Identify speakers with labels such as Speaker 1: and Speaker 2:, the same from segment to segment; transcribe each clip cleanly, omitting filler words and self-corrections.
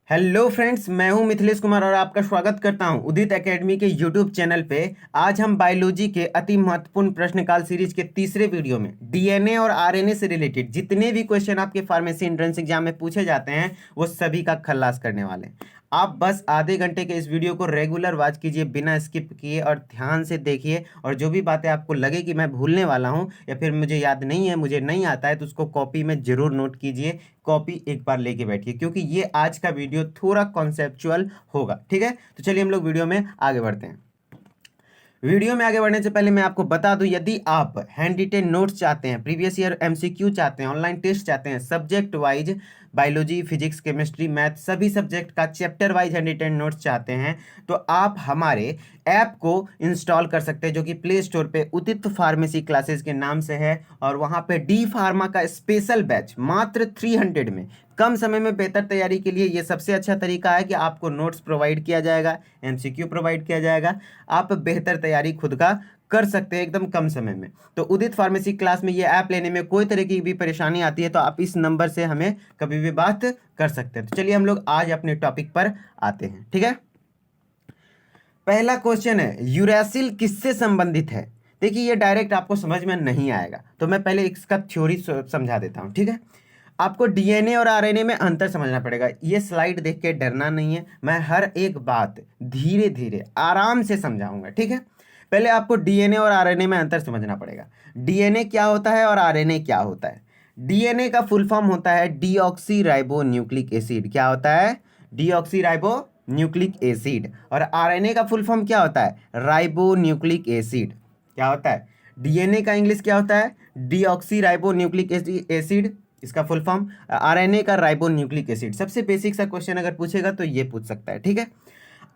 Speaker 1: Hello friends, मैं हूं मिथिलेश कुमार और आपका स्वागत करता हूं उदित एकेडमी के यूट्यूब चैनल पे। आज हम बायोलॉजी के अति महत्वपूर्ण प्रश्नकाल सीरीज के तीसरे वीडियो में डीएनए और आरएनए से रिलेटेड जितने भी क्वेश्चन आपके फार्मेसी एंट्रेंस एग्जाम में पूछे जाते हैं वो सभी का खल्लास करने वाले हैं। आप बस आधे घंटे के इस वीडियो को रेगुलर वॉच कीजिए, बिना स्किप किए और ध्यान से देखिए। और जो भी बातें आपको लगे कि मैं भूलने वाला हूं या फिर मुझे याद नहीं है, मुझे नहीं आता है, तो उसको कॉपी में जरूर नोट कीजिए। कॉपी एक बार लेके बैठिए क्योंकि ये आज का वीडियो थोड़ा कॉन्सेप्चुअल होगा। ठीक है, तो चलिए हम लोग वीडियो में आगे बढ़ते हैं। वीडियो में आगे बढ़ने से पहले मैं आपको बता दूं, यदि आप हैंड रिटेन नोट्स चाहते हैं, प्रीवियस ईयर एमसीक्यू चाहते हैं, ऑनलाइन टेस्ट चाहते हैं, subject wise biology, physics, chemistry, math सभी सब्जेक्ट का chapter wise hand retain notes चाहते हैं, तो आप हमारे ऐप को इंस्टॉल कर सकते हैं जो कि प्ले स्टोर पे उदित फार्मेसी क्लासेस के नाम से है। और वहाँ पे डी फार्मा का स्पेशल बैच मात्र 300 में कम समय में बेहतर तैयारी के लिए ये सबसे अच्छा तरीका है कि आपको नोट्स प्रोवाइड किया जाएगा, एमसीक्यू प्रोवाइड किया जाएगा, आप बेहतर तैयारी खुद का कर सकते हैं एकदम कम समय में। तो उदित फार्मेसी क्लास में ये ऐप लेने में कोई तरह की भी परेशानी आती है तो आप इस नंबर से हमें कभी भी बात कर सकते हैं। तो चलिए हम लोग आज अपने टॉपिक पर आते हैं। ठीक है, पहला क्वेश्चन है, यूरैसिल किससे संबंधित है। देखिए ये डायरेक्ट आपको समझ में नहीं आएगा, तो मैं पहले इसका थ्योरी समझा देता हूँ। ठीक है, आपको डीएनए और आरएनए में अंतर समझना पड़ेगा। ये स्लाइड देख के डरना नहीं है, मैं हर एक बात धीरे धीरे आराम से समझाऊंगा। ठीक है, पहले आपको डीएनए और आरएनए में अंतर समझना पड़ेगा। डीएनए क्या होता है और आरएनए क्या होता है। डीएनए का फुल फॉर्म होता है डीऑक्सी राइबो न्यूक्लिक एसिड। क्या होता है? Deoxy ribo nucleic acid. और आरएनए का फुल फॉर्म क्या होता है? Ribo nucleic acid. क्या होता है? डीएनए का इंग्लिश क्या होता है? डीऑक्सी राइबो न्यूक्लिक एसिड, इसका फुल फॉर्म। आरएनए का राइबो न्यूक्लिक एसिड। सबसे बेसिक सा क्वेश्चन अगर पूछेगा तो ये पूछ सकता है। ठीक है,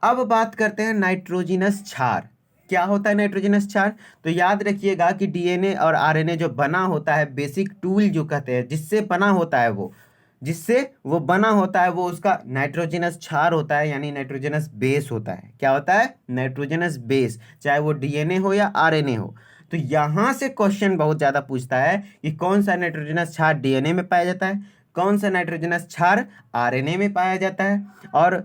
Speaker 1: अब बात करते हैं नाइट्रोजनस क्षार। क्या होता है नाइट्रोजनस क्षार? तो याद रखिएगा कि डीएनए और आरएनए जो बना होता है, बेसिक टूल जो कहते हैं, जिससे बना होता है वो बना होता है वो उसका नाइट्रोजनस क्षार होता है, यानी नाइट्रोजनस बेस होता है। क्या होता है? नाइट्रोजनस बेस, चाहे वो डीएनए हो या आरएनए हो। तो यहां से क्वेश्चन बहुत ज्यादा पूछता है कि कौन सा नाइट्रोजनस क्षार डीएनए में पाया जाता है, कौन सा नाइट्रोजनस क्षार आरएनए में पाया जाता है। और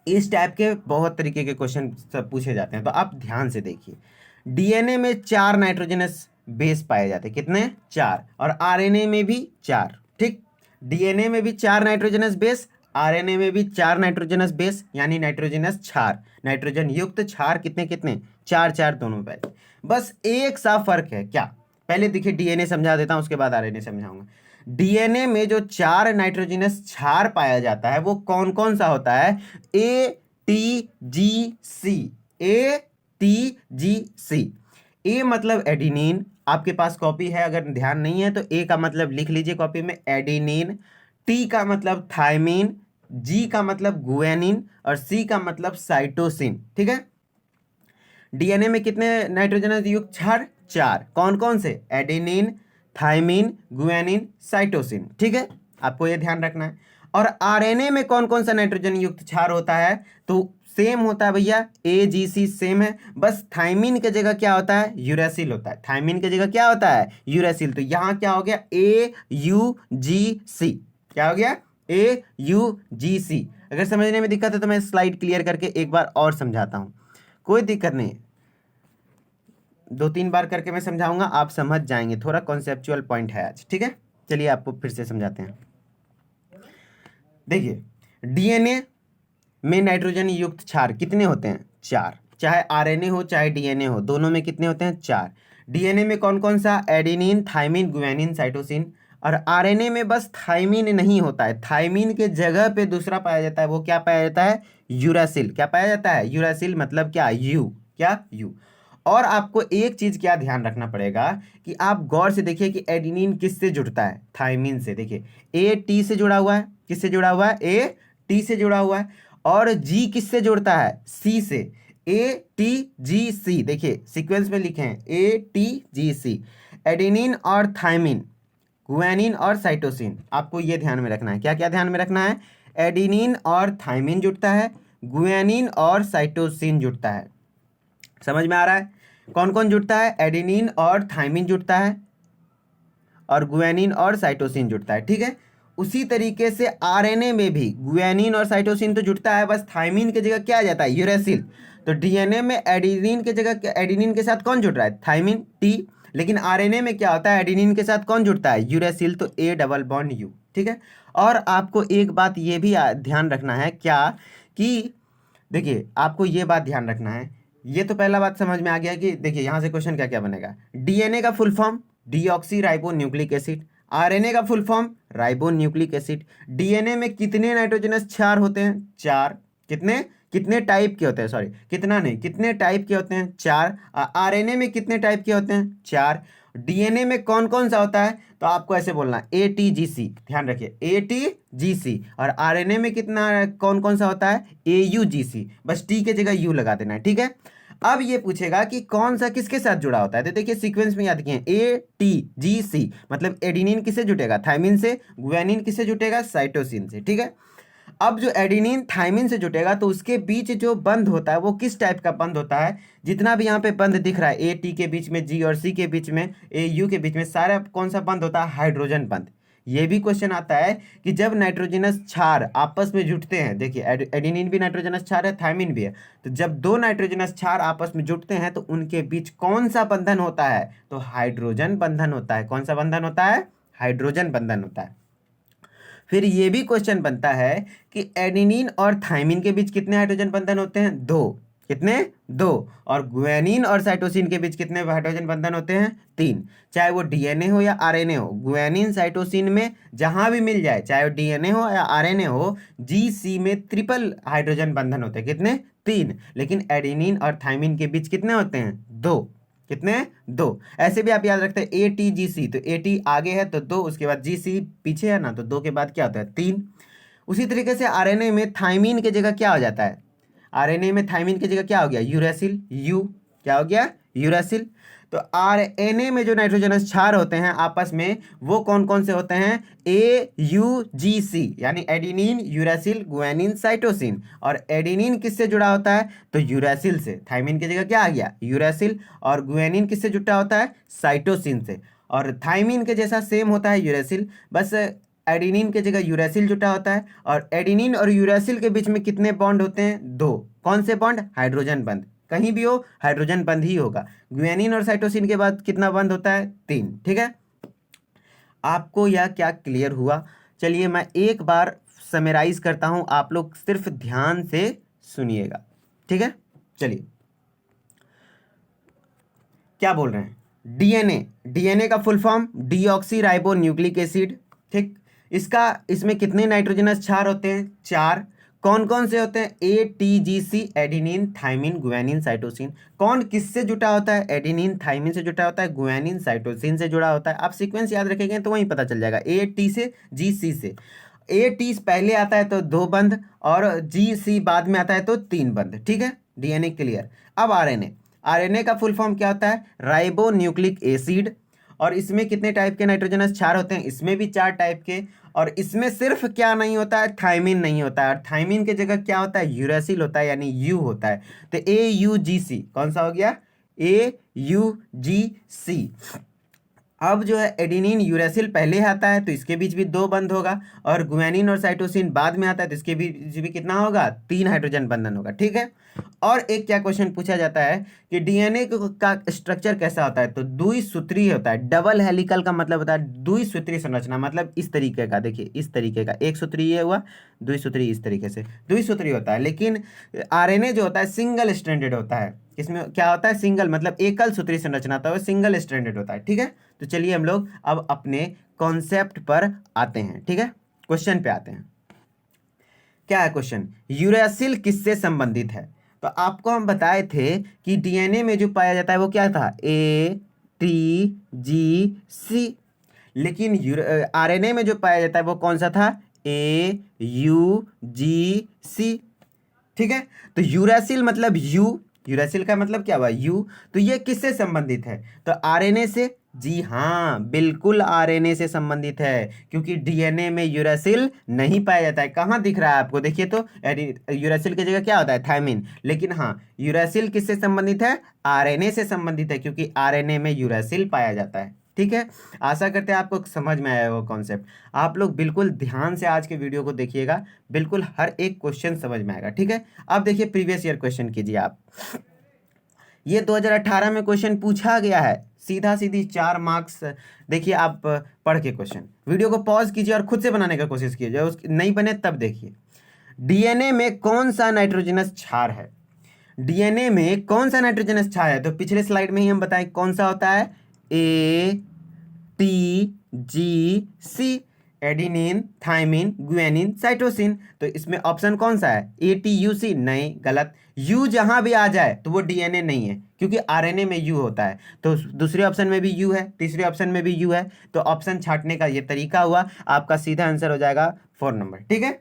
Speaker 1: इस टाइप के बहुत तरीके के क्वेश्चन सब पूछे जाते हैं, तो आप ध्यान से देखिए। डीएनए में 4 नाइट्रोजनस बेस पाए जाते हैं। कितने? 4। और आरएनए में भी 4। ठीक, डीएनए में भी 4 नाइट्रोजनस बेस, आरएनए में भी 4 नाइट्रोजनस बेस, यानी नाइट्रोजनस क्षार, नाइट्रोजन युक्त क्षार कितने कितने? 4 4 दोनों पे। बस एक सा फर्क है। क्या? पहले देखिए डीएनए समझा देता हूं, उसके बाद आरएनए समझाऊंगा। डीएनए में जो 4 नाइट्रोजनस क्षार पाया जाता है वो कौन कौन सा होता है? ए टी जी सी। ए टी जी सी। ए मतलब एडिनिन, आपके पास कॉपी है अगर ध्यान नहीं है तो ए का मतलब लिख लीजिए कॉपी में, एडिनिन। टी का मतलब थायमिन, जी का मतलब गुएनिन और सी का मतलब साइटोसिन। ठीक है, डीएनए में कितने नाइट्रोजनस युक्त क्षार? 4। कौन कौन से? Adenine, thymine, guanine, cytosine. ठीक है, आपको ये ध्यान रखना है। और आरएनए में कौन कौन सा नाइट्रोजन युक्त क्षार होता है? तो सेम होता है भैया, ए जी सी सेम है, बस थायमिन की जगह क्या होता है? यूरेसिल होता है। थायमिन की जगह क्या होता है? यूरेसिल। तो यहां क्या हो गया? ए यू जी सी। क्या हो गया? ए यू जी सी। अगर समझने में दिक्कत है तो मैं स्लाइड क्लियर करके एक बार और समझाता हूं, कोई दिक्कत नहीं। 2 3 बार करके मैं समझाऊंगा, आप समझ जाएंगे। थोड़ा कॉन्सेप्चुअल पॉइंट है आज। ठीक है, चलिए आपको फिर से समझाते हैं। देखिए, डीएनए में नाइट्रोजन युक्त क्षार कितने होते हैं? 4। चाहे आरएनए हो चाहे डीएनए हो, दोनों में कितने होते हैं? 4। डीएनए में कौन कौन सा? Adenine, thymine, guanine, cytosine. और आरएनए में बस थायमिन नहीं होता है, थायमिन के जगह पे दूसरा पाया जाता है। वो क्या पाया जाता है? यूरासिल। क्या पाया जाता है? यूरासिल मतलब क्या? यू। क्या? यू। और आपको एक चीज क्या ध्यान रखना पड़ेगा कि आप गौर से देखिए कि एडिनिन किससे जुड़ता है? थायमिन से। देखिए, ए टी से जुड़ा हुआ है। किससे जुड़ा हुआ है? ए टी से जुड़ा हुआ है। और जी किससे जुड़ता है? सी से। ए टी जी सी, देखिए सीक्वेंस में लिखे हैं, A T G C. Adenine और थायमिन, गुआनिन और साइटोसिन, आपको ये ध्यान में रखना है। क्या क्या ध्यान में रखना है? एडिनिन और थायमिन जुड़ता है, गुआनिन और साइटोसिन जुड़ता है। समझ में आ रहा है? कौन कौन जुड़ता है? एडेनिन और थायमिन जुड़ता है और गुआनिन और साइटोसिन जुड़ता है। ठीक है, उसी तरीके से आरएनए में भी गुआनिन और साइटोसिन तो जुड़ता है, बस थाइमिन की जगह क्या आ जाता है, यूरेसिल। तो डीएनए में एडेनिन की जगह एडेनिन के साथ कौन जुड़ रहा है, थाइमिन टी। लेकिन आरएनए में क्या होता है, एडेनिन के साथ कौन जुड़ता है, यूरेसिल, तो ए डबल बॉन्ड यू। ठीक है। और आपको एक बात ये भी ध्यान रखना है क्या, कि देखिए आपको ये बात ध्यान रखना है, ये तो पहला बात समझ में आ गया कि देखिए यहाँ से क्वेश्चन क्या क्या बनेगा। डीएनए का full form deoxy ribo nucleic acid, RNA का full form ribo nucleic acid. DNA में कितने नाइट्रोजनस क्षार होते हैं, 4। कितने कितने टाइप के होते हैं, सॉरी कितना नहीं, कितने टाइप के होते हैं, 4। आरएनए में कितने टाइप के होते हैं, 4। डीएनए में कौन कौन सा होता है, तो आपको ऐसे बोलना ATGC, ध्यान रखिए ATGC। और आरएनए में कितना कौन कौन सा होता है, AUGC, बस टी के जगह यू लगा देना है। ठीक है। अब ये पूछेगा कि कौन सा किसके साथ जुड़ा होता है, तो देखिए सीक्वेंस में याद किए, ATGC मतलब एडेनिन किससे जुटेगा, थाइमिन से, गुआनिन किससे जुटेगा, साइटोसिन से। ठीक है। अब जो एडेनिन थाइमिन से जुटेगा तो उसके बीच जो बंध होता है वो किस टाइप का बंध होता है, जितना भी यहाँ पे बंध दिख रहा है, ए टी के बीच में, जी और सी के बीच में, ए यू के बीच में, सारा कौन सा बंध होता है, हाइड्रोजन बंध। ये भी क्वेश्चन आता है कि जब नाइट्रोजनस क्षार आपस में जुटते हैं, देखिए एडेनिन भी नाइट्रोजनस क्षार है, थाइमिन भी है, तो जब दो नाइट्रोजनस क्षार आपस में जुटते हैं तो उनके बीच कौन सा बंधन होता है, तो हाइड्रोजन बंधन होता है। कौन सा बंधन होता है, हाइड्रोजन बंधन होता है। फिर ये भी क्वेश्चन बनता है कि एडेनिन और थाइमिन के बीच कितने हाइड्रोजन बंधन होते हैं, 2। कितने, 2। और गुआनिन और साइटोसिन के बीच कितने हाइड्रोजन बंधन होते हैं, 3। चाहे वो डीएनए हो या आरएनए हो, गुआनिन साइटोसिन में जहां भी मिल जाए, चाहे वो डीएनए हो या आरएनए हो, जीसी में ट्रिपल हाइड्रोजन बंधन होते हैं। कितने, 3। लेकिन एडेनिन और थाइमिन के बीच कितने होते हैं, 2। कितने, 2। ऐसे भी आप याद रखते हैं ATGC, तो AT आगे है तो 2, उसके बाद GC पीछे है ना, तो 2 के बाद क्या होता है, 3। उसी तरीके से आरएनए में थाइमिन की जगह क्या हो जाता है, आरएनए में थाइमिन की जगह क्या हो गया, यूरेसिल, यू, क्या हो गया, यूरेसिल। तो आरएनए में जो नाइट्रोजनस क्षार होते हैं आपस में, वो कौन कौन से होते हैं, AUGC, यानी एडेनिन, यूरेसिल, गुआनिन, साइटोसिन। और एडेनिन किससे जुड़ा होता है, तो यूरेसिल से, थाइमिन की जगह क्या आ गया, यूरेसिल। और गुआनिन किससे जुड़ा होता है, साइटोसिन से। और थाइमिन के जैसा सेम होता है यूरेसिल, बस एडेनिन की जगह यूरेसिल जुटा होता है। और एडेनिन और यूरेसिल के बीच में कितने बॉन्ड होते हैं, 2। कौन से बॉन्ड, हाइड्रोजन बंध, कहीं भी हो हाइड्रोजन बंध ही होगा। गुआनिन और साइटोसिन के बाद कितना बंध होता है, 3। ठीक है। आपको यह क्या क्लियर हुआ, चलिए मैं एक बार समराइज करता हूं, आप लोग सिर्फ ध्यान से सुनिएगा। ठीक है। चलिए क्या बोल रहे हैं, डीएनए, डीएनए का full form deoxy ribo nucleic acid. ठीक। इसमें कितने नाइट्रोजनस क्षार होते हैं, 4। कौन कौन से होते हैं, ATGC, adenine, thymine, guanine, cytosine. कौन किससे जुटा होता है, एडेनिन थाइमिन से जुटा होता है, गुआनिन साइटोसिन से जुड़ा होता है। आप सीक्वेंस याद रखेंगे तो वहीं पता चल जाएगा, AT से GC से। AT पहले आता है तो 2 बंध, और GC बाद में आता है तो 3 बंध। ठीक है, डीएनए क्लियर। अब आरएनए, आरएनए का फुल फॉर्म क्या होता है, राइबो न्यूक्लिक एसिड। और इसमें कितने टाइप के नाइट्रोजनस क्षार होते हैं, इसमें भी 4 टाइप के। और इसमें सिर्फ क्या नहीं होता है, थाइमिन नहीं होता है। और थाइमिन की जगह क्या होता है, यूरेसिल होता है, यानी यू होता है। तो AUGC कौन सा हो गया, AUGC। अब जो है एडेनिन यूरेसिल पहले आता है तो इसके बीच भी 2 बंध होगा, और गुआनिन और साइटोसिन बाद में आता है तो इसके बीच भी कितना होगा, 3 हाइड्रोजन बंधन होगा। ठीक है। और एक क्या क्वेश्चन पूछा जाता है कि डीएनए का स्ट्रक्चर कैसा होता है, तो द्विसूत्री होता है। डबल हेलिकल का मतलब होता है द्विसूत्री संरचना, मतलब इस तरीके का, देखिए इस तरीके का, एक सूत्री ये हुआ, द्विसूत्री इस तरीके से द्विसूत्री होता है। लेकिन आरएनए जो होता है सिंगल स्ट्रैंडेड होता है। इसमें क्या होता है, सिंगल मतलब एकल सूत्री संरचना होता है, सिंगल स्ट्रैंडेड होता है। ठीक है। तो चलिए हम लोग अब अपने कॉन्सेप्ट पर आते हैं। ठीक है, क्वेश्चन पे आते हैं। क्या है क्वेश्चन, यूरेसिल किससे संबंधित है। तो आपको हम बताए थे कि डीएनए में जो पाया जाता है वो क्या था, ATGC। लेकिन आरएनए में जो पाया जाता है वो कौन सा था, AUGC। ठीक है। तो यूरेसिल मतलब यू, यूरेसिल का मतलब क्या हुआ, यू। तो ये किससे संबंधित है, तो आरएनए से। जी हाँ, बिल्कुल आरएनए से संबंधित है, क्योंकि डीएनए में यूरेसिल नहीं पाया जाता है। कहाँ दिख रहा है आपको, देखिए तो यूरेसिल की जगह क्या होता है, थाइमिन। लेकिन हाँ, यूरेसिल किससे संबंधित है, आरएनए से संबंधित है, क्योंकि आरएनए में यूरेसिल पाया जाता है। ठीक है। आशा करते हैं आपको समझ में आया वो कॉन्सेप्ट। आप लोग बिल्कुल ध्यान से आज के वीडियो को देखिएगा, बिल्कुल हर एक क्वेश्चन समझ में आएगा, ठीक है। अब देखिए प्रीवियस ईयर क्वेश्चन कीजिए आप। ये 2018 में क्वेश्चन पूछा गया है, सीधा सीधी 4 मार्क्स। देखिए आप पढ़ के क्वेश्चन, वीडियो को पॉज कीजिए और खुद से बनाने का कोशिश कीजिए, उसकी नहीं बने तब देखिए। डीएनए में कौन सा नाइट्रोजनस क्षार है? डीएनए में कौन सा नाइट्रोजनस क्षार है? तो पिछले स्लाइड में ही हम बताएं कौन सा होता है, ATGC, adenine, thymine, guanine, cytosine. तो इसमें ऑप्शन कौन सा है, ATUC? नहीं, गलत। यू जहां भी आ जाए तो वो डीएनए नहीं है, क्योंकि आरएनए में यू होता है। तो दूसरे ऑप्शन में भी यू है, तीसरे ऑप्शन में भी यू है, तो ऑप्शन छांटने का ये तरीका हुआ, आपका सीधा आंसर हो जाएगा 4 नंबर, ठीक है।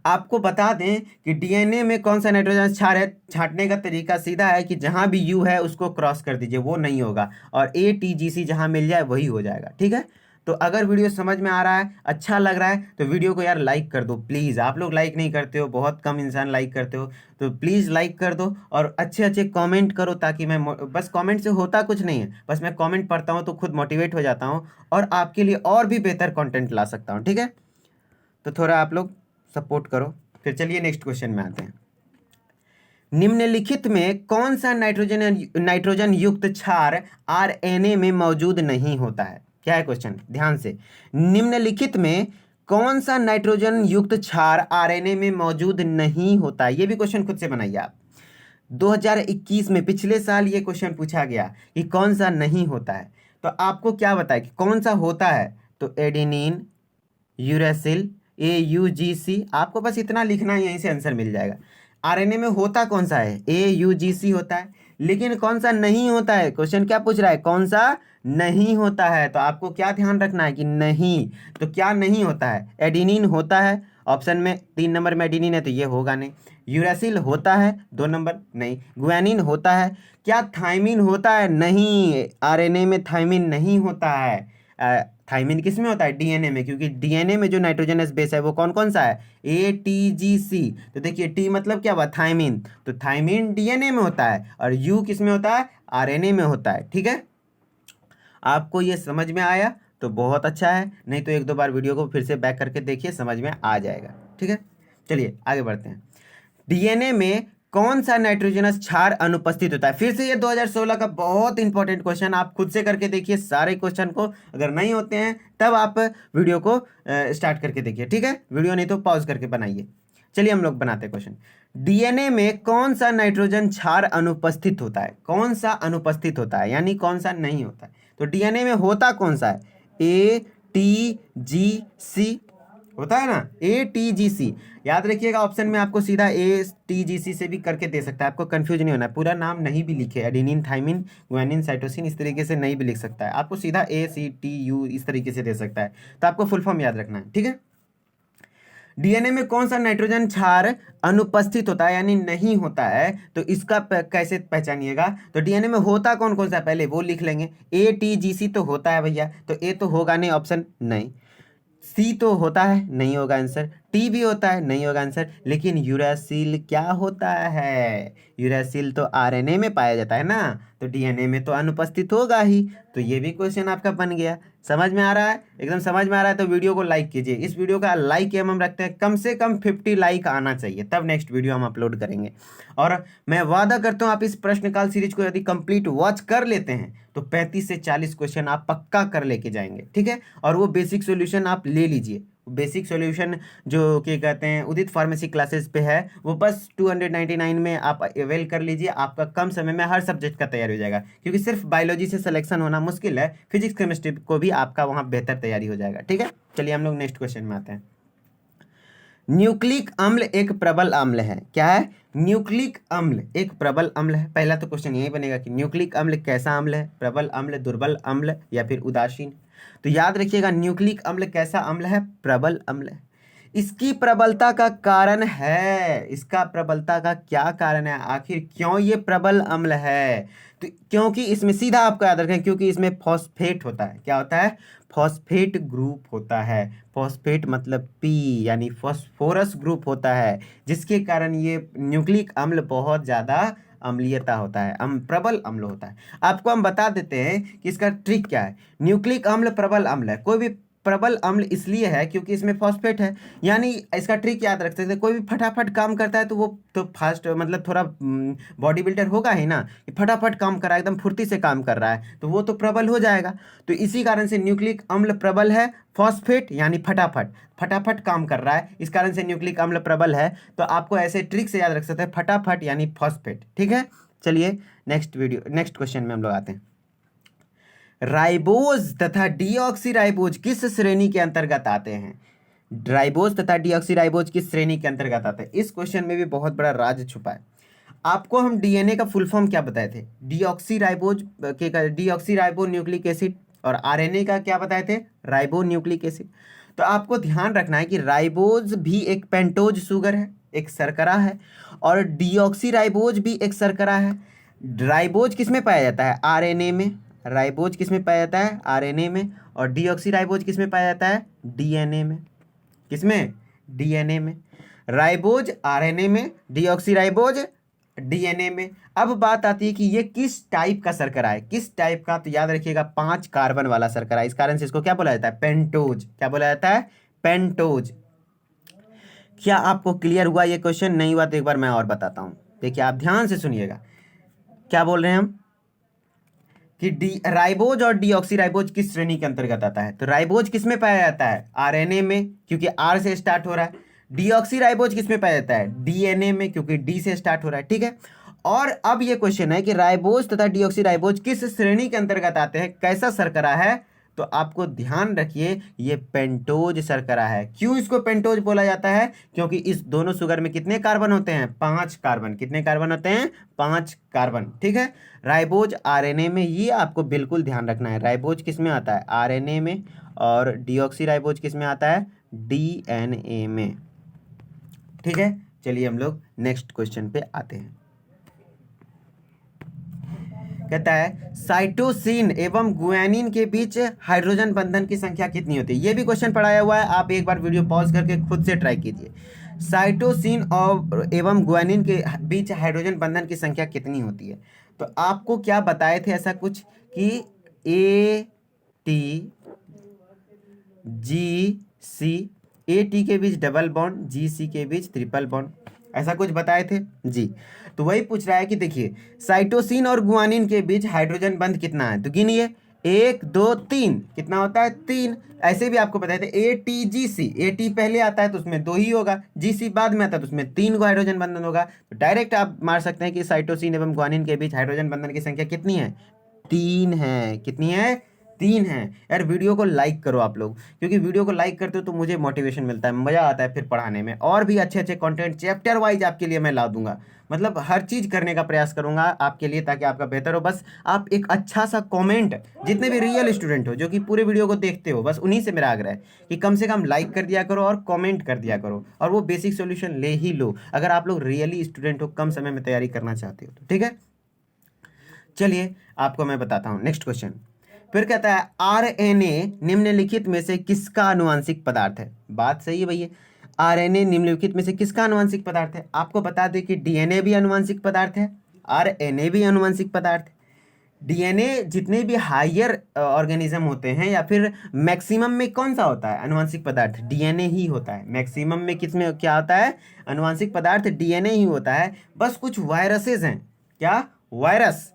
Speaker 1: आपको बता दें कि डीएनए में कौन सा नाइट्रोजन क्षार है, छांटने का तरीका सीधा है कि जहां भी यू है उसको क्रॉस कर दीजिए, वो नहीं होगा, और ATGC जहां मिल जाए वही हो जाएगा, ठीक है। तो अगर वीडियो समझ में आ रहा है, अच्छा लग रहा है, तो वीडियो को यार लाइक कर दो प्लीज़। आप लोग लाइक नहीं करते हो, बहुत कम इंसान लाइक करते हो, तो प्लीज़ लाइक कर दो और अच्छे अच्छे कमेंट करो, ताकि मैं बस कमेंट से होता कुछ नहीं है, बस मैं कमेंट पढ़ता हूँ तो खुद मोटिवेट हो जाता हूँ और आपके लिए और भी बेहतर कंटेंट ला सकता हूँ, ठीक है। तो थोड़ा आप लोग सपोर्ट करो। फिर चलिए नेक्स्ट क्वेश्चन में आते हैं। निम्नलिखित में कौन सा नाइट्रोजन युक्त क्षार आरएनए में मौजूद नहीं होता है? क्या है क्वेश्चन, ध्यान से। निम्नलिखित में कौन सा नाइट्रोजन युक्त क्षार आरएनए में मौजूद नहीं होता है? ये भी क्वेश्चन खुद से बनाइए आप। 2021 में, पिछले साल ये क्वेश्चन पूछा गया कि कौन सा नहीं होता है, तो आपको क्या बताए कि कौन सा होता है? तो एडेनिन, यूरेसिल, AUGC, आपको बस इतना लिखना है, यहीं से आंसर मिल जाएगा। आरएनए में होता कौन सा है? AUGC होता है, लेकिन कौन सा नहीं होता है? क्वेश्चन क्या पूछ रहा है, कौन सा नहीं होता है? तो आपको क्या ध्यान रखना है कि नहीं, तो क्या नहीं होता है? एडिनिन होता है, ऑप्शन में 3 नंबर में एडिनिन है तो ये होगा नहीं। यूरेसिल होता है, 2 नंबर नहीं। गुआनिन होता है, क्या थाइमिन होता है? नहीं, आरएनए में थाइमिन नहीं होता है। थाइमिन किस में होता है? डीएनए में, क्योंकि डीएनए में जो नाइट्रोजनस बेस है वो कौन कौन सा है? ATGC। तो देखिए टी मतलब क्या हुआ, थाइमिन, तो थाइमिन डीएनए में होता है, और यू किस में होता है? आरएनए में होता है, ठीक है। आपको ये समझ में आया तो बहुत अच्छा है, नहीं तो 1-2 बार वीडियो को फिर से बैक करके देखिए, समझ में आ जाएगा, ठीक है। चलिए आगे बढ़ते हैं। डीएनए में कौन सा नाइट्रोजनस क्षार अनुपस्थित होता है? फिर से ये 2016 का बहुत इंपॉर्टेंट क्वेश्चन, आप खुद से करके देखिए सारे क्वेश्चन को, अगर नहीं होते हैं तब आप वीडियो को स्टार्ट करके देखिए, ठीक है। वीडियो नहीं तो पॉज करके बनाइए। चलिए हम लोग बनाते हैं क्वेश्चन। डीएनए में कौन सा नाइट्रोजन क्षार अनुपस्थित होता है? कौन सा अनुपस्थित होता है, यानी कौन सा नहीं होता है? तो डीएनए में होता कौन सा है? ATGC होता है ना, ATGC। याद रखिएगा, ऑप्शन में आपको सीधा ATGC से भी करके दे सकता है, आपको कंफ्यूज नहीं होना है। पूरा नाम नहीं भी लिखे, एडेनिन, थाइमिन, गुआनिन, साइटोसिन, इस तरीके से नहीं भी लिख सकता है, आपको सीधा ACTU इस तरीके से दे सकता है। तो आपको फुल फॉर्म याद रखना है, ठीक है। डीएनए में कौन सा नाइट्रोजन क्षार अनुपस्थित होता है, यानी नहीं होता है, तो इसका कैसे पहचानिएगा? तो डीएनए में होता कौन कौन सा, पहले वो लिख लेंगे। ATGC तो होता है भैया, तो ए तो होगा नहीं, ऑप्शन नहीं। सी तो होता है, नहीं होगा आंसर। टी भी होता है, नहीं होगा आंसर। लेकिन यूरासिल क्या होता है? यूरासिल तो आरएनए में पाया जाता है ना, तो डीएनए में तो अनुपस्थित होगा ही। तो ये भी क्वेश्चन आपका बन गया। समझ में आ रहा है? एकदम समझ में आ रहा है तो वीडियो को लाइक कीजिए। इस वीडियो का लाइक एम हम रखते हैं, कम से कम 50 लाइक आना चाहिए, तब नेक्स्ट वीडियो हम अपलोड करेंगे। और मैं वादा करता हूँ, आप इस प्रश्नकाल सीरीज को यदि कंप्लीट वॉच कर लेते हैं तो 35 से 40 क्वेश्चन आप पक्का कर लेके जाएंगे, ठीक है। और वो बेसिक सॉल्यूशन आप ले लीजिए, बेसिक सॉल्यूशन जो कि कहते हैं उदित फार्मेसी क्लासेस पे है, वो बस 299 में आप अवेल कर लीजिए। आपका कम समय में हर सब्जेक्ट का तैयारी हो जाएगा, क्योंकि सिर्फ बायोलॉजी से सिलेक्शन होना मुश्किल है, फिजिक्स केमिस्ट्री को भी आपका वहाँ बेहतर तैयारी हो जाएगा, ठीक है। चलिए हम लोग नेक्स्ट क्वेश्चन में आते हैं। न्यूक्लिक अम्ल एक प्रबल अम्ल है। क्या है? न्यूक्लिक अम्ल एक प्रबल अम्ल है। पहला तो क्वेश्चन यही बनेगा कि न्यूक्लिक अम्ल कैसा अम्ल है, प्रबल अम्ल, दुर्बल अम्ल या फिर उदासीन। तो याद रखिएगा, न्यूक्लिक अम्ल कैसा अम्ल है? प्रबल अम्ल है। इसकी प्रबलता का कारण है, इसका प्रबलता का क्या कारण है, आखिर क्यों ये प्रबल अम्ल है? तो क्योंकि इसमें, सीधा आपको याद रखें, क्योंकि इसमें फॉस्फेट होता है। क्या होता है? फॉस्फेट ग्रुप होता है। फॉस्फेट मतलब P, यानी फॉस्फोरस ग्रुप होता है, जिसके कारण ये न्यूक्लिक अम्ल बहुत ज़्यादा अम्लीयता होता है, प्रबल अम्ल होता है। आपको हम बता देते हैं कि इसका ट्रिक क्या है। न्यूक्लिक अम्ल प्रबल अम्ल है। कोई भी प्रबल अम्ल इसलिए है क्योंकि इसमें फॉस्फेट है। यानी इसका ट्रिक याद रख सकते हैं, कोई भी फटाफट काम करता है तो वो तो फास्ट मतलब थोड़ा बॉडी बिल्डर होगा ही ना, कि फटाफट काम कर रहा है, एकदम फुर्ती से काम कर रहा है, तो वो तो प्रबल हो जाएगा। तो इसी कारण से न्यूक्लिक अम्ल प्रबल है। फॉस्फेट यानी फटाफट, फटाफट काम कर रहा है, इस कारण से न्यूक्लिक अम्ल प्रबल है। तो आपको ऐसे ट्रिक से याद रख सकते हैं, फटाफट यानी फॉस्फेट। ठीक है, चलिए नेक्स्ट क्वेश्चन में हम लोग आते हैं। राइबोज तथा डीऑक्सीराइबोज किस श्रेणी के अंतर्गत आते हैं? राइबोज तथा डीऑक्सीराइबोज किस श्रेणी के अंतर्गत आते हैं? इस क्वेश्चन में भी बहुत बड़ा राज छुपा है। आपको हम डीएनए का फुल फॉर्म क्या बताए थे? डीऑक्सीराइबोज के डीऑक्सीराइबो न्यूक्लिक एसिड, और आरएनए का क्या बताए थे? Ribo nucleic acid. तो आपको ध्यान रखना है कि राइबोज भी एक पेंटोज शुगर है, एक शर्करा है, और डीऑक्सीराइबोज भी एक शर्करा है। राइबोज किस में पाया जाता है? आरएनए में। राइबोज किस में पाया जाता है? आरएनए में। और डीऑक्सीराइबोज किस में पाया जाता है? डीएनए में। किस में? डीएनए में। राइबोज आरएनए में, डीऑक्सीराइबोज डीएनए में। अब बात आती है कि ये किस टाइप का शर्करा है, किस टाइप का? तो याद रखिएगा 5 कार्बन वाला शर्करा, इस कारण से इसको क्या बोला जाता है? पेंटोज। क्या बोला जाता है? पेंटोज। क्या आपको क्लियर हुआ ये क्वेश्चन? नहीं हुआ तो एक बार मैं और बताता हूं। देखिए आप ध्यान से सुनिएगा, क्या बोल रहे हैं हम कि राइबोज और डीऑक्सीराइबोज किस श्रेणी के अंतर्गत आता है? तो राइबोज किस में पाया जाता है? आरएनए में, क्योंकि आर से स्टार्ट हो रहा है। डीऑक्सीराइबोज किस में पाया जाता है? डीएनए में, क्योंकि डी से स्टार्ट हो रहा है। ठीक है, और अब ये क्वेश्चन है कि राइबोज तथा डीऑक्सीराइबोज किस श्रेणी के अंतर्गत आते हैं, कैसा शर्करा है? तो आपको ध्यान रखिए, ये पेंटोज शर्करा है। क्यों इसको पेंटोज बोला जाता है? क्योंकि इस दोनों शुगर में कितने कार्बन होते हैं? 5 कार्बन। कितने कार्बन होते हैं? 5 कार्बन। ठीक है, राइबोज आरएनए में, ये आपको बिल्कुल ध्यान रखना है। राइबोज किस में आता है? आरएनए में। और डीऑक्सीराइबोज किस में आता है? डीएनए में। ठीक है, चलिए हम लोग नेक्स्ट क्वेश्चन पे आते हैं। कहता है साइटोसिन एवं गुआनिन के बीच हाइड्रोजन बंधन की संख्या कितनी होती है? ये भी क्वेश्चन पढ़ाया हुआ है, आप एक बार वीडियो पॉज करके खुद से ट्राई कीजिए। साइटोसिन और एवं गुआनिन के बीच हाइड्रोजन बंधन की संख्या कितनी होती है? तो आपको क्या बताए थे ऐसा कुछ कि ए टी के बीच डबल बॉन्ड, जी के बीच ट्रिपल बॉन्ड, ऐसा कुछ बताए थे जी। तो वही पूछ रहा है कि देखिए साइटोसिन और गुआनिन के बीच हाइड्रोजन बंध कितना है? तो गिनिए, 1 2 3, कितना होता है? 3। ऐसे भी आपको बताए थे ATGC, AT पहले आता है तो उसमें 2 ही होगा, GC बाद में आता है तो उसमें 3 को हाइड्रोजन बंधन होगा। तो डायरेक्ट आप मार सकते हैं कि साइटोसिन एवं गुआनिन के बीच हाइड्रोजन बंधन की संख्या कितनी है? 3 है। कितनी है? 3 है। यार वीडियो को लाइक करो आप लोग, क्योंकि वीडियो को लाइक करते हो तो मुझे मोटिवेशन मिलता है, मज़ा आता है फिर पढ़ाने में, और भी अच्छे अच्छे कंटेंट चैप्टर वाइज आपके लिए मैं ला दूंगा। मतलब हर चीज़ करने का प्रयास करूंगा आपके लिए, ताकि आपका बेहतर हो। बस आप एक अच्छा सा कमेंट, जितने भी रियल स्टूडेंट हो जो कि पूरे वीडियो को देखते हो, बस उन्हीं से मेरा आग्रह है कि कम से कम लाइक कर दिया करो और कमेंट कर दिया करो, और वो बेसिक सॉल्यूशन ले ही लो अगर आप लोग रियली स्टूडेंट हो, कम समय में तैयारी करना चाहते हो तो। ठीक है, चलिए आपको मैं बताता हूँ नेक्स्ट क्वेश्चन। फिर कहता है आरएनए निम्नलिखित में से किसका आनुवांशिक पदार्थ है? बात सही है भैया, आरएनए निम्नलिखित में से किसका आनुवांशिक पदार्थ है? आपको बता दें कि डीएनए भी आनुवांशिक पदार्थ है, आरएनए भी आनुवांशिक पदार्थ है। डीएनए जितने भी हायर ऑर्गेनिज्म होते हैं, या फिर मैक्सिमम में कौन सा होता है आनुवांशिक पदार्थ? डीएनए ही होता है। मैक्सिमम में किस में क्या होता है? आनुवांशिक पदार्थ डीएनए ही होता है। बस कुछ वायरसेस हैं, क्या? वायरस,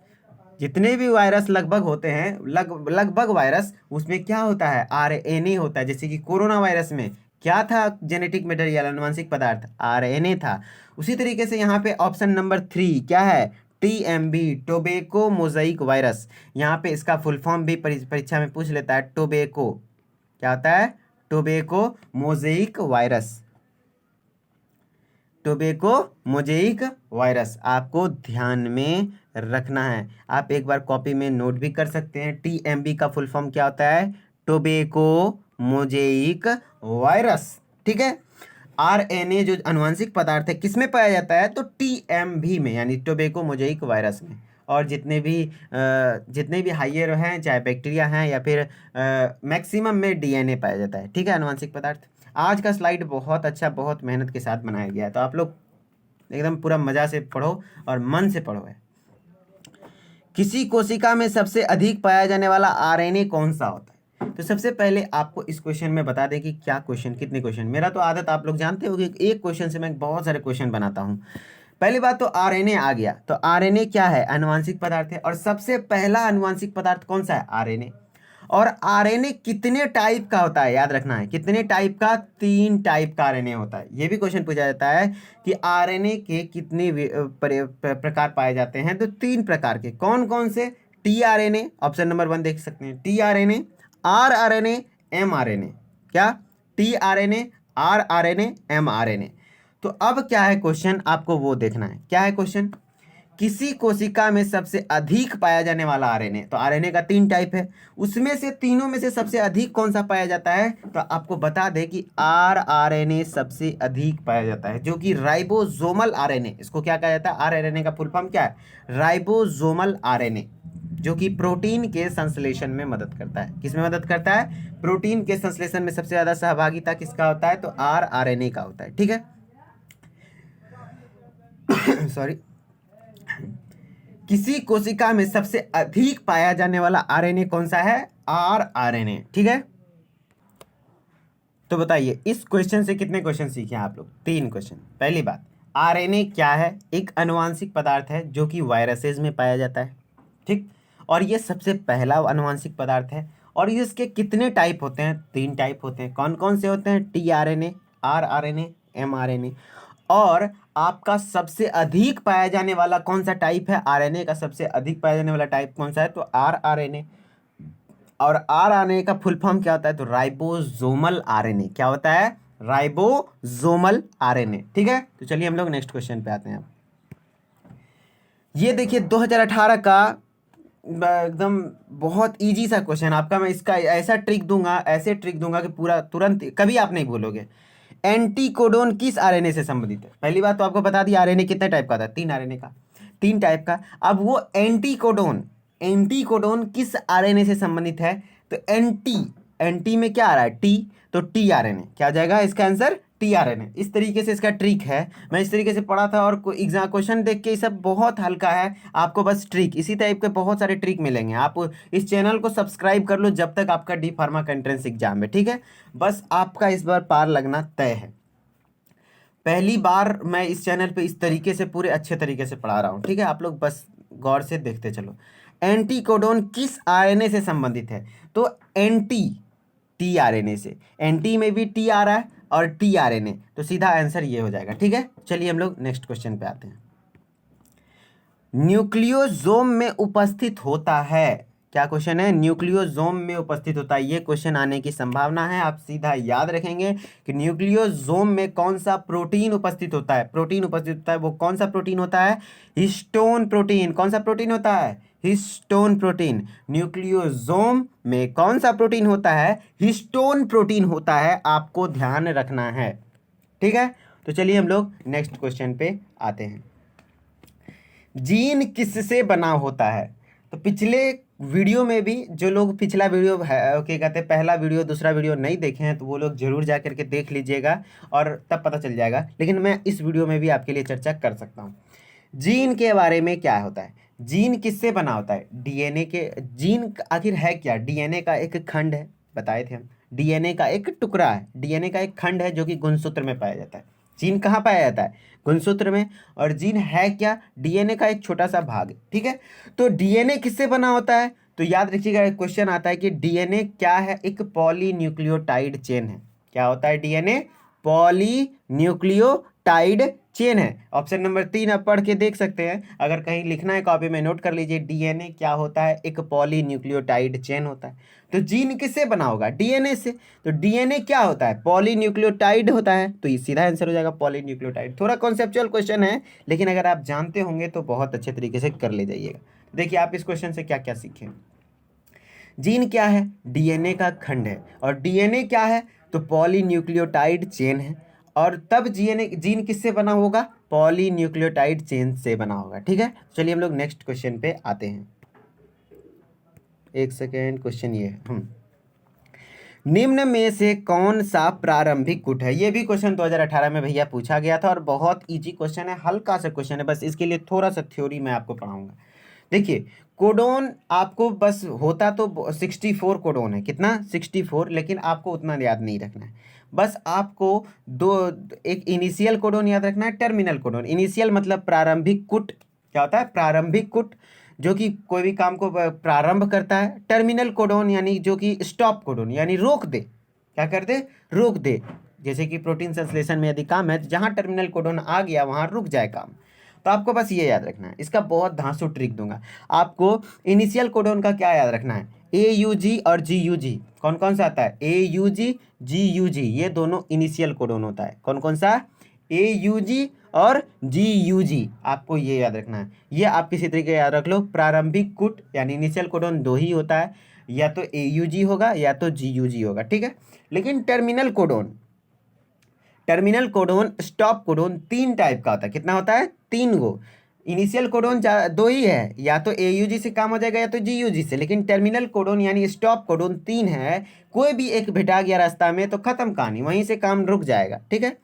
Speaker 1: जितने भी वायरस लगभग होते हैं, लगभग वायरस, उसमें क्या होता है? आरएनए होता है। जैसे कि कोरोना वायरस में क्या था जेनेटिक मटेरियल, आनुवंशिक पदार्थ? आरएनए था। उसी तरीके से यहाँ पे ऑप्शन नंबर 3 क्या है? TMB, tobacco mosaic virus. यहाँ पे इसका फुल फॉर्म भी परीक्षा में पूछ लेता है, टोबैको। क्या होता है? Tobacco mosaic virus. Tobacco mosaic virus आपको ध्यान में रखना है। आप एक बार कॉपी में नोट भी कर सकते हैं। टीएमबी का फुल फॉर्म क्या होता है? Tobacco mosaic virus. ठीक है, आरएनए जो आनुवंशिक पदार्थ है किस में पाया जाता है? तो टीएमबी में, यानी टोबैको मोजाइक वायरस में। और जितने भी हाइयर हैं, चाहे बैक्टीरिया हैं या फिर मैक्सिमम में डीएनए पाया जाता है। ठीक है, आनुवंशिक पदार्थ। आज का स्लाइड बहुत अच्छा, बहुत मेहनत के साथ बनाया गया है, तो आप लोग एकदम पूरा मजा से पढ़ो और मन से पढ़ो है। किसी कोशिका में सबसे अधिक पाया जाने वाला आरएनए कौन सा होता है? तो सबसे पहले आपको इस क्वेश्चन में बता दें कि क्या क्वेश्चन, कितने क्वेश्चन। मेरा तो आदत आप लोग जानते हो कि एक क्वेश्चन से मैं बहुत सारे क्वेश्चन बनाता हूँ। पहली बात तो आरएनए आ गया, तो आरएनए क्या है? आनुवांशिक पदार्थ है। और सबसे पहला आनुवांशिक पदार्थ कौन सा है? आरएनए। और आरएनए कितने टाइप का होता है? याद रखना है, कितने टाइप का? 3 टाइप का आरएनए होता है। ये भी क्वेश्चन पूछा जाता है कि आरएनए के कितने प्रकार पाए जाते हैं? तो 3 प्रकार के। कौन कौन से? टीआरएनए, ऑप्शन नंबर 1 देख सकते हैं, टीआरएनए, आरआरएनए, एमआरएनए। क्या? TRNA, rRNA, mRNA. तो अब क्या है क्वेश्चन, आपको वो देखना है। क्या है क्वेश्चन? किसी कोशिका में सबसे अधिक पाया जाने वाला आरएनए, तो आरएनए का 3 टाइप है, उसमें से तीनों में से सबसे अधिक कौन सा पाया जाता है? तो आपको बता दें कि आरआरएनए सबसे अधिक पाया जाता है, जो कि राइबोसोमल आरएनए। इसको क्या कहा जाता है? आरआरएनए का फुल फॉर्म क्या है? राइबोसोमल आरएनए, जो कि प्रोटीन के संश्लेषण में मदद करता है। किसमें मदद करता है? प्रोटीन के संश्लेषण में सबसे ज्यादा सहभागिता किसका होता है? तो आरआरएनए का होता है। ठीक है सॉरी। किसी कोशिका में सबसे अधिक पाया जाने वाला आरएनए कौन सा है? आरआरएनए। ठीक है, तो बताइए इस क्वेश्चन से कितने क्वेश्चन सीखे आप लोग? 3 क्वेश्चन। पहली बात, आरएनए क्या है? एक आनुवांशिक पदार्थ है जो कि वायरसेस में पाया जाता है। ठीक, और ये सबसे पहला आनुवांशिक पदार्थ है। और इसके कितने टाइप होते हैं? 3 टाइप होते हैं। कौन कौन से होते हैं? TRNA, rRNA, mRNA. और आपका सबसे अधिक पाया जाने वाला कौन सा टाइप है? आरएनए का सबसे अधिक पाया जाने वाला टाइप कौन सा है? तो आरआरएनए। और आरएनए का फुल फॉर्म क्या होता है? तो राइबोसोमल आरएनए। क्या होता है? Ribosomal RNA. ठीक है, तो चलिए हम लोग नेक्स्ट क्वेश्चन पे आते हैं। ये देखिए 2018 का एकदम बहुत इजी सा क्वेश्चन आपका। मैं इसका ऐसा ट्रिक दूंगा, ऐसे ट्रिक दूंगा कि पूरा तुरंत कभी आप नहीं भूलोगे। एंटीकोडोन किस आरएनए से संबंधित है? पहली बात तो आपको बता दी आरएनए कितने टाइप का था? 3 आरएनए का, 3 टाइप का। अब वो एंटीकोडोन, एंटीकोडोन किस आरएनए से संबंधित है? तो एंटी में क्या आ रहा है? टी, तो टी आरएनए। क्या आ जाएगा इसका आंसर? T RNA. इस तरीके से इसका ट्रिक है। मैं इस तरीके से पढ़ा था और एग्जाम क्वेश्चन देख के ये सब बहुत हल्का है। आपको बस ट्रिक, इसी टाइप के बहुत सारे ट्रिक मिलेंगे। आप इस चैनल को सब्सक्राइब कर लो जब तक आपका डी फार्मा का एंट्रेंस एग्जाम है। ठीक है, बस आपका इस बार पार लगना तय है। पहली बार मैं इस चैनल पे इस तरीके से पूरे अच्छे तरीके से पढ़ा रहा हूँ। ठीक है, आप लोग बस गौर से देखते चलो। एंटीकोडोन किस आरएनए से संबंधित है? तो एंटी, टी आरएनए से। एंटी में भी टी आ रहा है और टी आरएनए, तो सीधा आंसर ये हो जाएगा। ठीक है, चलिए हम लोग नेक्स्ट क्वेश्चन पे आते हैं। न्यूक्लियोसोम में उपस्थित होता है। क्या क्वेश्चन है? न्यूक्लियोसोम में उपस्थित होता है। ये क्वेश्चन आने की संभावना है। आप सीधा याद रखेंगे कि न्यूक्लियोसोम में कौन सा प्रोटीन उपस्थित होता है। प्रोटीन उपस्थित होता है, वो कौन सा प्रोटीन होता है? Histone protein. कौन सा प्रोटीन होता है? Histone protein. न्यूक्लियोसोम में कौन सा प्रोटीन होता है? हिस्टोन प्रोटीन होता है। आपको ध्यान रखना है। ठीक है, तो चलिए हम लोग नेक्स्ट क्वेश्चन पे आते हैं। जीन किससे बना होता है? तो पिछले वीडियो में भी जो लोग पिछला वीडियो है क्या कहते हैं, पहला वीडियो दूसरा वीडियो नहीं देखे हैं, तो वो लोग जरूर जा करके देख लीजिएगा और तब पता चल जाएगा। लेकिन मैं इस वीडियो में भी आपके लिए चर्चा कर सकता हूँ। जीन के बारे में क्या होता है? जीन किससे बना होता है? डीएनए के। जीन आखिर है क्या? डीएनए का एक खंड है, बताए थे हम। डीएनए का एक टुकड़ा है, डीएनए का एक खंड है जो कि गुणसूत्र में पाया जाता है। जीन कहाँ पाया जाता है? गुणसूत्र में। और जीन है क्या? डीएनए का एक छोटा सा भाग। ठीक है, तो डीएनए किससे बना होता है? तो याद रखिएगा, एक क्वेश्चन आता है कि डीएनए क्या है? एक पॉलीन्यूक्लियोटाइड चेन है। क्या होता है डीएनए? पॉलीन्यूक्लियोटाइड चेन है। ऑप्शन नंबर 3 आप पढ़ के देख सकते हैं, अगर कहीं लिखना है कॉपी में नोट कर लीजिए। डीएनए क्या होता है? एक पॉलीन्यूक्लियोटाइड चेन होता है। तो जीन किससे बना होगा? डीएनए से। तो डीएनए क्या होता है? पॉलीन्यूक्लियोटाइड होता है, तो ये सीधा आंसर हो जाएगा पॉलीन्यूक्लियोटाइड। थोड़ा कॉन्सेप्चुअल क्वेश्चन है, लेकिन अगर आप जानते होंगे तो बहुत अच्छे तरीके से कर ले जाइएगा। देखिए आप इस क्वेश्चन से क्या क्या सीखें। जीन क्या है? डीएनए का खंड है। और डीएनए क्या है? तो पॉलीन्यूक्लियोटाइड चेन है। और तब जीन किससे बना होगा? पॉलीन्यूक्लियोटाइड चेन से बना होगा। ठीक है, चलिए हम लोग नेक्स्ट क्वेश्चन पे आते हैं। एक सेकेंड, क्वेश्चन ये है। निम्न में से कौन सा प्रारंभिक गुट है? ये भी क्वेश्चन 2018 में भैया पूछा गया था और बहुत इजी क्वेश्चन है, हल्का सा क्वेश्चन है, बस इसके लिए थोड़ा सा थ्योरी मैं आपको पढ़ाऊंगा। देखिए कोडोन आपको बस होता तो 64 कोडोन है, कितना 64, लेकिन आपको उतना याद नहीं रखना है। बस आपको दो, एक इनिशियल कोडोन याद रखना है, टर्मिनल कोडोन। इनिशियल मतलब प्रारंभिक कुट, क्या होता है प्रारंभिक कुट, जो कि कोई भी काम को प्रारंभ करता है। टर्मिनल कोडोन यानी जो कि स्टॉप कोडोन यानी रोक दे, क्या कर दे रोक दे। जैसे कि प्रोटीन संश्लेषण में यदि काम है, जहाँ टर्मिनल कोडोन आ गया वहाँ रुक जाए काम। तो आपको बस ये याद रखना है, इसका बहुत धांसू ट्रिक दूंगा आपको। इनिशियल कोडोन का क्या याद रखना है, AUG और GUG। कौन कौन सा आता है, AUG GUG, ये दोनों इनिशियल कोडोन होता है। कौन कौन सा, AUG और GUG, आपको ये याद रखना है। ये आप किसी तरीके याद रख लो, प्रारंभिक कुट यानी इनिशियल कोडोन दो ही होता है, या तो AUG होगा या तो GUG होगा, ठीक है। लेकिन terminal codon, terminal codon, stop codon 3 type का होता है। कितना होता है, 3 गो। इनिशियल कोडोन दो ही है, या तो AUG से काम हो जाएगा या तो GUG से, लेकिन टर्मिनल कोडोन यानी स्टॉप कोडोन 3 है। कोई भी एक भेटा गया रास्ता में तो खत्म कहानी, वहीं से काम रुक जाएगा, ठीक है।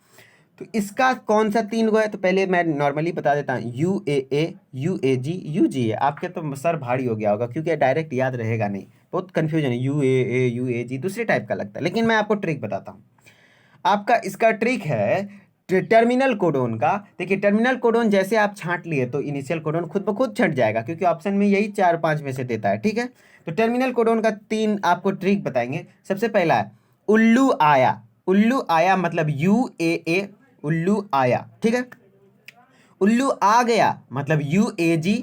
Speaker 1: तो इसका कौन सा 3 गो है, तो पहले मैं नॉर्मली बता देता हूँ, UAA UAG UGA। आपके तो सर भारी हो गया होगा क्योंकि डायरेक्ट याद रहेगा नहीं, बहुत कन्फ्यूजन है, UAA UAG दूसरे टाइप का लगता है, लेकिन मैं आपको ट्रिक बताता हूँ। आपका इसका ट्रिक है टर्मिनल कोडोन का। देखिए टर्मिनल कोडोन जैसे आप छांट लिए तो इनिशियल कोडोन खुद ब खुद छट जाएगा, क्योंकि ऑप्शन में यही 4-5 में से देता है, ठीक है। तो टर्मिनल कोडोन का 3 आपको ट्रिक बताएंगे। सबसे पहला है उल्लू आया। उल्लू आया मतलब UAA, उल्लू आया, ठीक है। उल्लू आ गया मतलब UAG,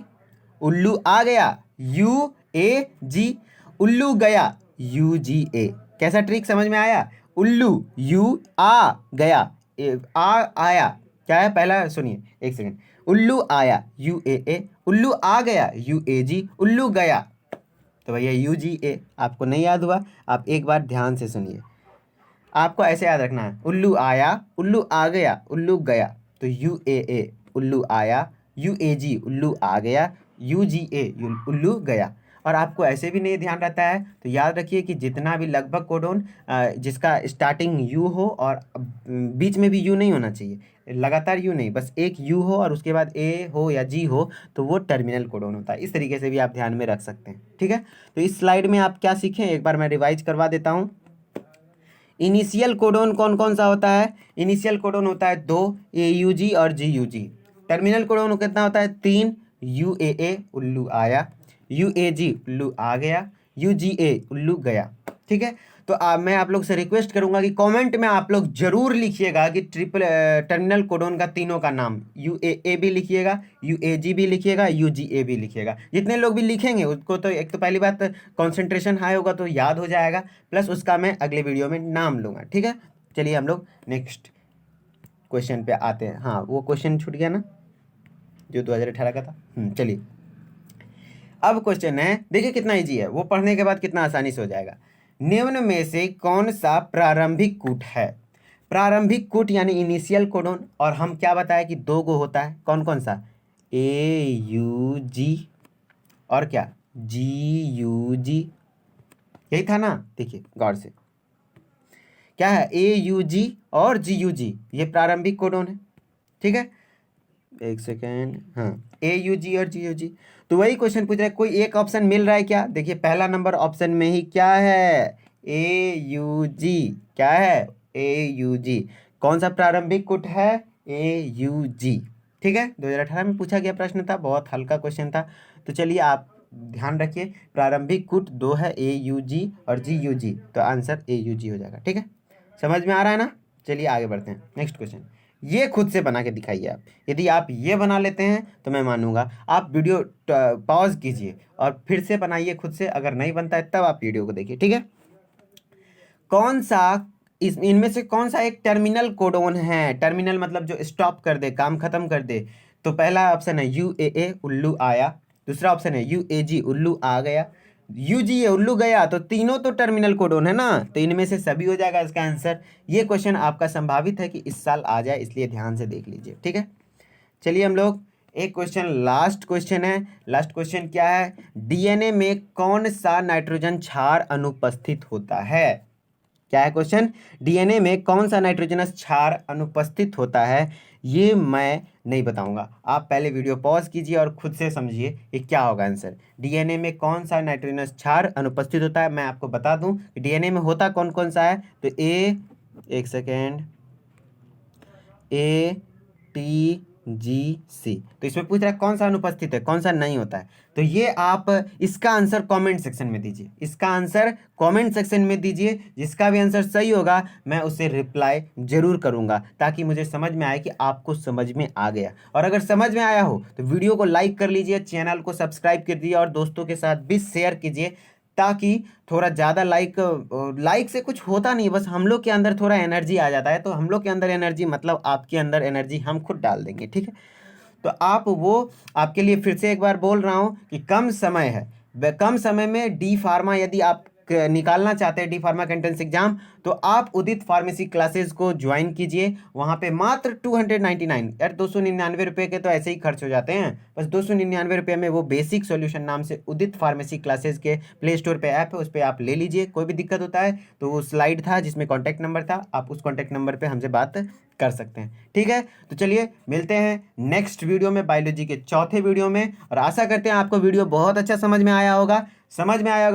Speaker 1: उल्लू आ गया UAG, उल्लू गया UGA। कैसा ट्रिक समझ में आया, उल्लू आ गया, आया क्या है, पहला सुनिए एक सेकंड, उल्लू आया UAA, उल्लू आ गया UAG, उल्लू गया तो भैया UGA। आपको नहीं याद हुआ, आप एक बार ध्यान से सुनिए, आपको ऐसे याद रखना है, उल्लू आया, उल्लू आ गया, उल्लू गया, तो UAA उल्लू आया, UAG उल्लू आ गया, UGA उल्लू गया। और आपको ऐसे भी नहीं ध्यान रहता है तो याद रखिए कि जितना भी लगभग कोडोन जिसका स्टार्टिंग U हो और बीच में भी U नहीं होना चाहिए, लगातार U नहीं, बस एक U हो और उसके बाद A हो या G हो, तो वो टर्मिनल कोडोन होता है। इस तरीके से भी आप ध्यान में रख सकते हैं, ठीक है। तो इस स्लाइड में आप क्या सीखें एक बार मैं रिवाइज करवा देता हूँ। इनिशियल कोडोन कौन कौन सा होता है, इनिशियल कोडोन होता है 2, AUG और GUG। टर्मिनल कोडोन कितना होता है, 3, UAA उल्लू आया, UAG उल्लू आ गया, UGA उल्लू गया, ठीक है। तो मैं आप लोग से रिक्वेस्ट करूंगा कि कमेंट में आप लोग जरूर लिखिएगा कि टर्मिनल कोडोन का तीनों का नाम, UAA भी लिखिएगा, UAG भी लिखिएगा, UGA भी लिखिएगा। जितने लोग भी लिखेंगे उसको तो एक तो पहली बात कंसंट्रेशन हाई होगा तो याद हो जाएगा, प्लस उसका मैं अगले वीडियो में नाम लूँगा, ठीक है। चलिए हम लोग नेक्स्ट क्वेश्चन पे आते हैं। हाँ वो क्वेश्चन छूट गया ना जो 2018 का था। चलिए अब क्वेश्चन है, देखिए कितना इजी है, वो पढ़ने के बाद कितना आसानी से हो जाएगा। निम्न में से कौन सा प्रारंभिक कूट है, प्रारंभिक कूट यानी इनिशियल कोडोन, और हम क्या बताया कि 2 गो होता है, कौन कौन सा, AUG और क्या GUG, यही था ना। देखिए गौर से क्या है, AUG और GUG, ये प्रारंभिक कोडोन है, ठीक है। एक सेकेंड, हाँ AUG और GUG। तो वही क्वेश्चन पूछ रहा है, कोई एक ऑप्शन मिल रहा है क्या, देखिए पहला नंबर ऑप्शन में ही क्या है, AUG, क्या है AUG। कौन सा प्रारंभिक कुट है, AUG, ठीक है। 2018 में पूछा गया प्रश्न था, बहुत हल्का क्वेश्चन था। तो चलिए आप ध्यान रखिए, प्रारंभिक कुट 2 है, AUG और GUG, तो आंसर AUG हो जाएगा, ठीक है। समझ में आ रहा है ना। चलिए आगे बढ़ते हैं, नेक्स्ट क्वेश्चन। ये खुद से बना के दिखाइए आप, यदि आप ये बना लेते हैं तो मैं मानूंगा। आप वीडियो पॉज कीजिए और फिर से बनाइए खुद से, अगर नहीं बनता है तब आप वीडियो को देखिए, ठीक है। कौन सा इनमें से कौन सा एक टर्मिनल कोडोन है, टर्मिनल मतलब जो स्टॉप कर दे, काम खत्म कर दे। तो पहला ऑप्शन है UAA उल्लू आया, दूसरा ऑप्शन है UAG उल्लू आ गया, UGA उल्लू गया, तो तीनों तो टर्मिनल कोडोन है ना, तो इनमें से सभी हो जाएगा इसका आंसर। ये क्वेश्चन आपका संभावित है कि इस साल आ जाए, इसलिए ध्यान से देख लीजिए, ठीक है। चलिए हम लोग एक क्वेश्चन, लास्ट क्वेश्चन है। लास्ट क्वेश्चन क्या है, DNA में कौन सा नाइट्रोजन क्षार अनुपस्थित होता है, क्या है क्वेश्चन? डीएनए में कौन सा नाइट्रोजनस क्षार अनुपस्थित होता है? ये मैं नहीं बताऊंगा, आप पहले वीडियो पॉज कीजिए और खुद से समझिए कि क्या होगा आंसर। डीएनए में कौन सा नाइट्रोजनस क्षार अनुपस्थित होता है? मैं आपको बता दूं कि डीएनए में होता कौन कौन सा है। तो एक सेकेंड, ATGC। तो इसमें पूछ रहा है कौन सा अनुपस्थित है, कौन सा नहीं होता है। तो ये आप इसका आंसर कमेंट सेक्शन में दीजिए, इसका आंसर कमेंट सेक्शन में दीजिए। जिसका भी आंसर सही होगा मैं उसे रिप्लाई जरूर करूंगा, ताकि मुझे समझ में आए कि आपको समझ में आ गया। और अगर समझ में आया हो तो वीडियो को लाइक कर लीजिए, चैनल को सब्सक्राइब कर दीजिए और दोस्तों के साथ भी शेयर कीजिए, ताकि थोड़ा ज़्यादा लाइक से कुछ होता नहीं, बस हम लोग के अंदर थोड़ा एनर्जी आ जाता है। तो हम लोग के अंदर एनर्जी मतलब आपके अंदर एनर्जी हम खुद डाल देंगे, ठीक है। तो आप वो, आपके लिए फिर से एक बार बोल रहा हूँ कि कम समय है, कम समय में डी फार्मा यदि आप निकालना चाहते हैं, डी फार्मा का एंट्रेंस एग्जाम, तो आप उदित फार्मेसी क्लासेस को ज्वाइन कीजिए। वहाँ पे मात्र 299 यार, 299 रुपये के तो ऐसे ही खर्च हो जाते हैं, बस 299 रुपये में वो बेसिक सॉल्यूशन नाम से उदित फार्मेसी क्लासेस के प्ले स्टोर पे ऐप है, उस पर आप ले लीजिए। कोई भी दिक्कत होता है तो वो स्लाइड था जिसमें कॉन्टैक्ट नंबर था, आप उस कॉन्टैक्ट नंबर पर हमसे बात कर सकते हैं, ठीक है। तो चलिए मिलते हैं नेक्स्ट वीडियो में, बायोलॉजी के चौथे वीडियो में। और आशा करते हैं आपको वीडियो बहुत अच्छा समझ में आया होगा।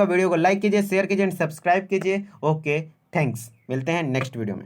Speaker 1: वीडियो को लाइक कीजिए, शेयर कीजिए एंड सब्सक्राइब कीजिए। Okay, thanks. मिलते हैं नेक्स्ट वीडियो में।